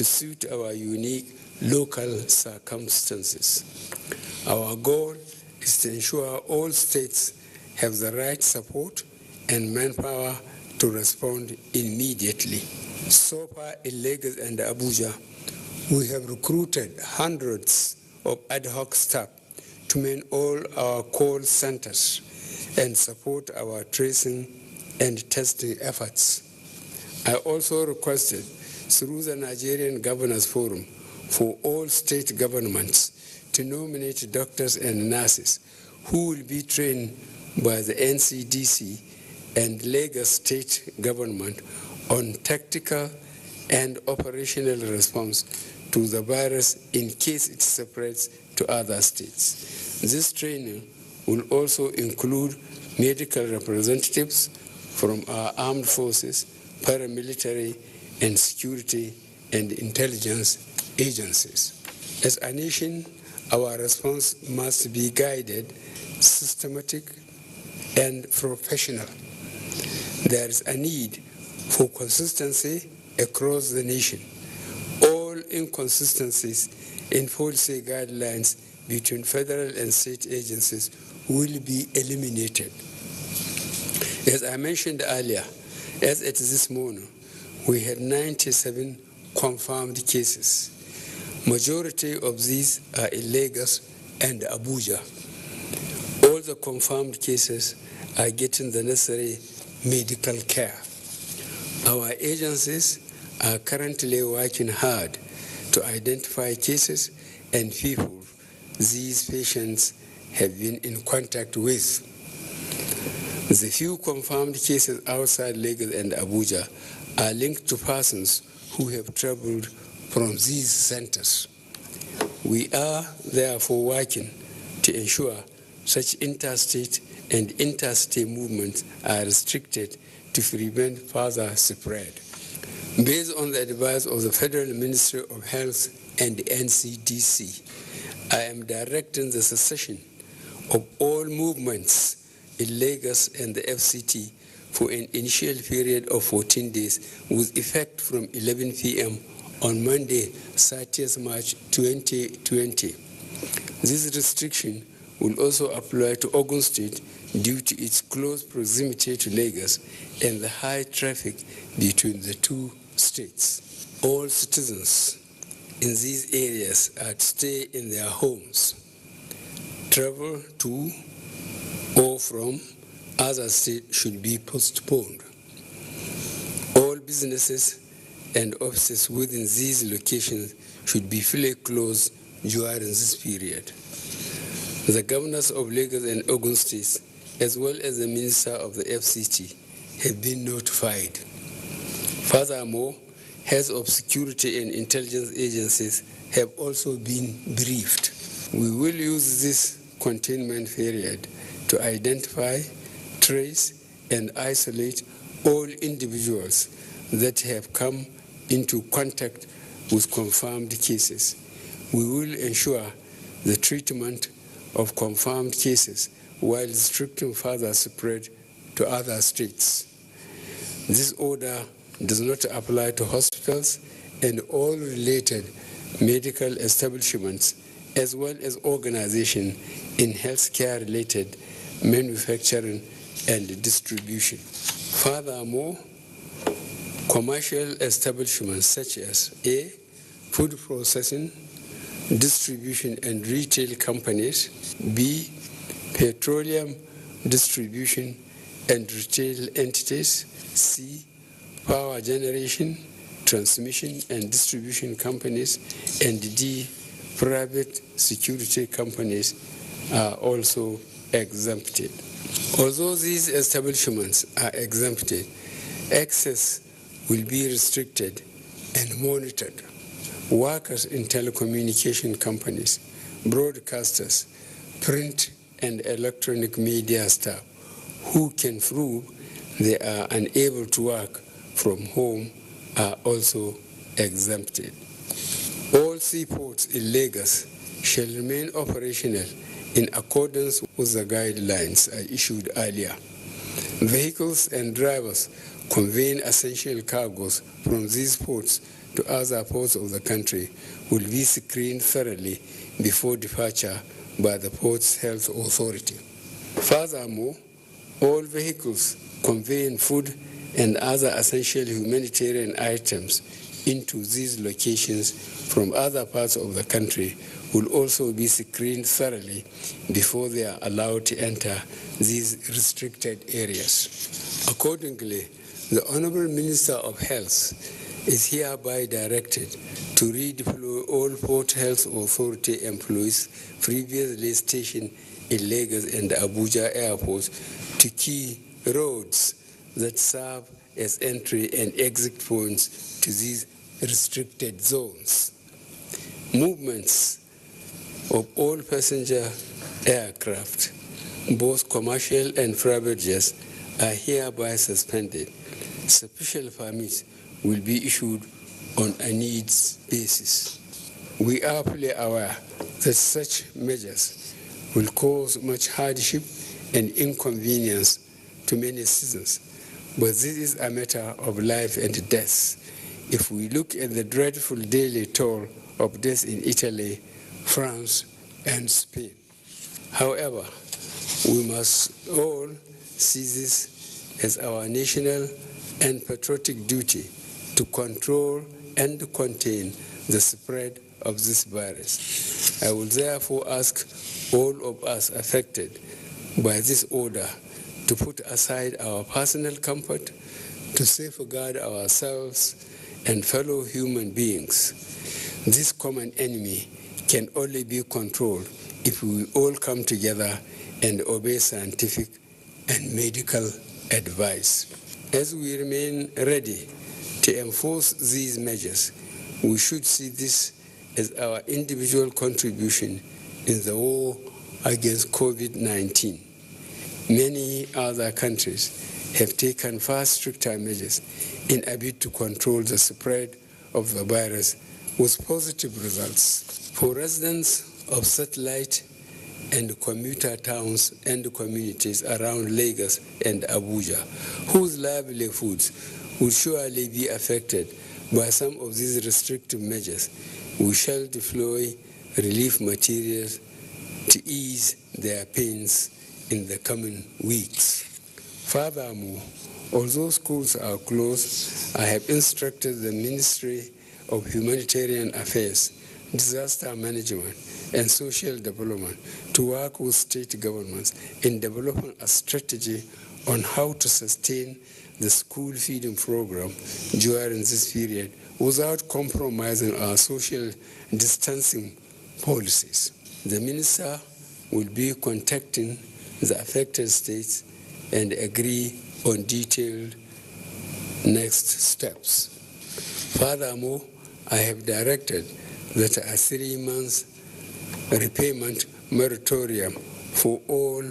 to suit our unique local circumstances. Our goal is to ensure all states have the right support and manpower to respond immediately. So far in Lagos and Abuja, we have recruited hundreds of ad hoc staff to man all our call centers and support our tracing and testing efforts. I also requested through the Nigerian Governors Forum for all state governments to nominate doctors and nurses who will be trained by the NCDC and Lagos state government on tactical and operational response to the virus in case it spreads to other states. This training will also include medical representatives from our armed forces, paramilitary, and security and intelligence agencies. As a nation, our response must be guided, systematic, and professional. There is a need for consistency across the nation. All inconsistencies in policy guidelines between federal and state agencies will be eliminated. As I mentioned earlier, as at this morning, we had 97 confirmed cases. Majority of these are in Lagos and Abuja. All the confirmed cases are getting the necessary medical care. Our agencies are currently working hard to identify cases and people these patients have been in contact with. The few confirmed cases outside Lagos and Abuja are linked to persons who have traveled from these centers. We are therefore working to ensure such interstate and interstate movements are restricted to prevent further spread. Based on the advice of the Federal Ministry of Health and the NCDC, I am directing the cessation of all movements in Lagos and the FCT for an initial period of 14 days with effect from 11 p.m. on Monday, 30th March 2020. This restriction will also apply to Ogun State due to its close proximity to Lagos and the high traffic between the two states. All citizens in these areas are to stay in their homes. Travel to or from other states should be postponed. All businesses and offices within these locations should be fully closed during this period. The governors of Lagos and Ogun states, as well as the minister of the FCT, have been notified. Furthermore, heads of security and intelligence agencies have also been briefed. We will use this containment period to identify, trace, and isolate all individuals that have come into contact with confirmed cases. We will ensure the treatment of confirmed cases while restricting further spread to other states. This order does not apply to hospitals and all related medical establishments, as well as organizations in healthcare-related manufacturing and distribution. Furthermore, commercial establishments such as A, food processing, distribution and retail companies, B, petroleum distribution and retail entities, C, power generation, transmission and distribution companies, and D, private security companies are also exempted. Although these establishments are exempted, access will be restricted and monitored. Workers in telecommunication companies, broadcasters, print and electronic media staff who can prove they are unable to work from home are also exempted. All seaports in Lagos shall remain operational in accordance with the guidelines I issued earlier. Vehicles and drivers conveying essential cargoes from these ports to other ports of the country will be screened thoroughly before departure by the port's health authority. Furthermore, all vehicles conveying food and other essential humanitarian items into these locations from other parts of the country will also be screened thoroughly before they are allowed to enter these restricted areas. Accordingly, the Honorable Minister of Health is hereby directed to redeploy all Port Health Authority employees previously stationed in Lagos and Abuja airports to key roads that serve as entry and exit points to these restricted zones. Movements of all passenger aircraft, both commercial and private jets, are hereby suspended. Special permits will be issued on a needs basis. We are fully aware that such measures will cause much hardship and inconvenience to many citizens, but this is a matter of life and death. If we look at the dreadful daily toll of deaths in Italy, France, and Spain. However, we must all see this as our national and patriotic duty to control and contain the spread of this virus. I will therefore ask all of us affected by this order to put aside our personal comfort, to safeguard ourselves and fellow human beings. This common enemy can only be controlled if we all come together and obey scientific and medical advice. As we remain ready to enforce these measures, we should see this as our individual contribution in the war against COVID-19. Many other countries have taken far stricter measures in a bid to control the spread of the virus with positive results. For residents of satellite and commuter towns and communities around Lagos and Abuja, whose livelihoods will surely be affected by some of these restrictive measures, we shall deploy relief materials to ease their pains in the coming weeks. Furthermore, although schools are closed, I have instructed the Ministry of Humanitarian Affairs, Disaster Management, and Social Development to work with state governments in developing a strategy on how to sustain the school feeding program during this period without compromising our social distancing policies. The Minister will be contacting the affected states and agree on detailed next steps. Furthermore, I have directed that a 3-month repayment moratorium for all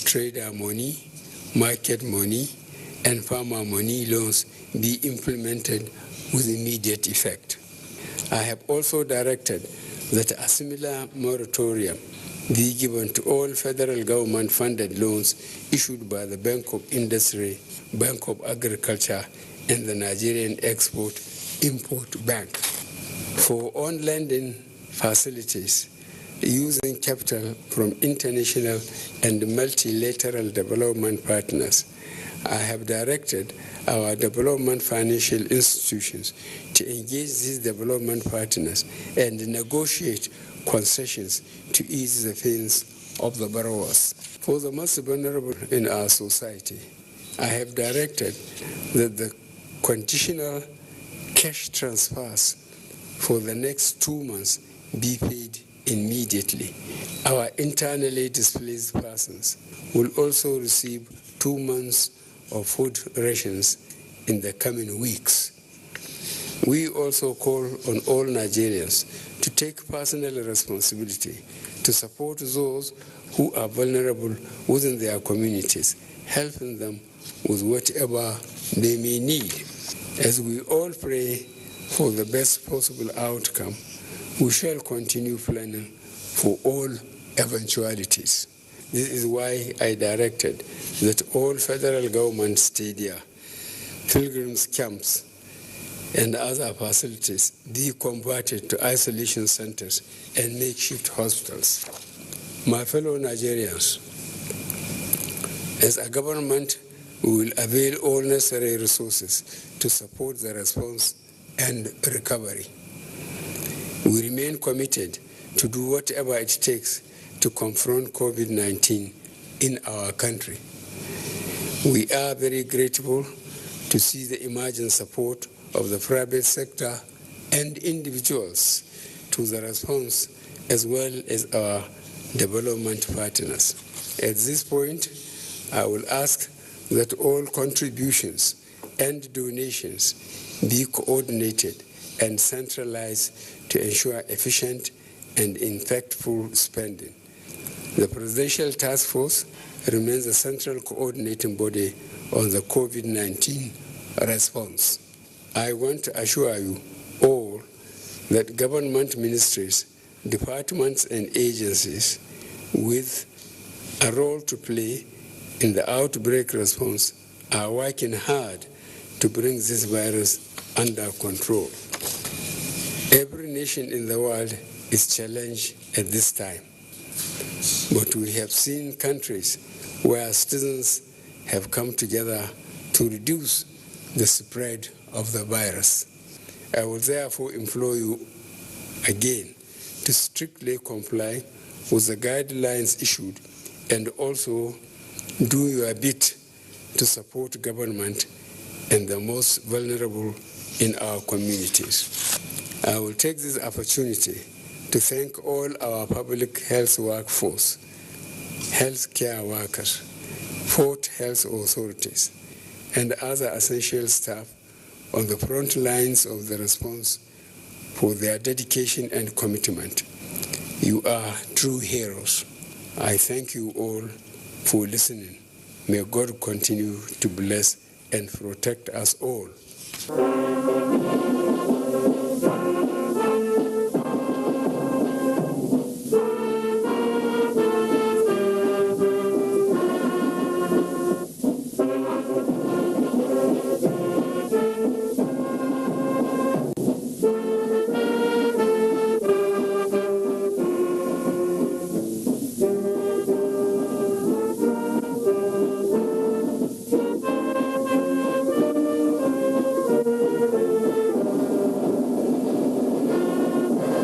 trader money, market money, and farmer money loans be implemented with immediate effect. I have also directed that a similar moratorium be given to all federal government-funded loans issued by the Bank of Industry, Bank of Agriculture, and the Nigerian Export-Import Bank. For on-lending facilities, using capital from international and multilateral development partners, I have directed our development financial institutions to engage these development partners and negotiate concessions to ease the pains of the borrowers. For the most vulnerable in our society, I have directed that the conditional cash transfers for the next 2 months be paid immediately. Our internally displaced persons will also receive 2 months of food rations in the coming weeks. We also call on all Nigerians to take personal responsibility to support those who are vulnerable within their communities, helping them with whatever they may need. As we all pray for the best possible outcome, we shall continue planning for all eventualities. This is why I directed that all federal government stadia, pilgrims camps, and other facilities be converted to isolation centers and makeshift hospitals. My fellow Nigerians, as a government, we will avail all necessary resources to support the response and recovery. We remain committed to do whatever it takes to confront COVID-19 in our country. We are very grateful to see the emerging support of the private sector and individuals to the response, as well as our development partners. At this point, I will ask that all contributions and donations be coordinated and centralized to ensure efficient and impactful spending. The Presidential Task Force remains the central coordinating body on the COVID-19 response. I want to assure you all that government ministries, departments, and agencies with a role to play in the outbreak response are working hard to bring this virus under control. Every nation in the world is challenged at this time, but we have seen countries where citizens have come together to reduce the spread of the virus. I will therefore implore you again to strictly comply with the guidelines issued and also do your bit to support government and the most vulnerable in our communities. I will take this opportunity to thank all our public health workforce, healthcare workers, port health authorities, and other essential staff on the front lines of the response for their dedication and commitment. You are true heroes. I thank you all for listening. May God continue to bless and protect us all.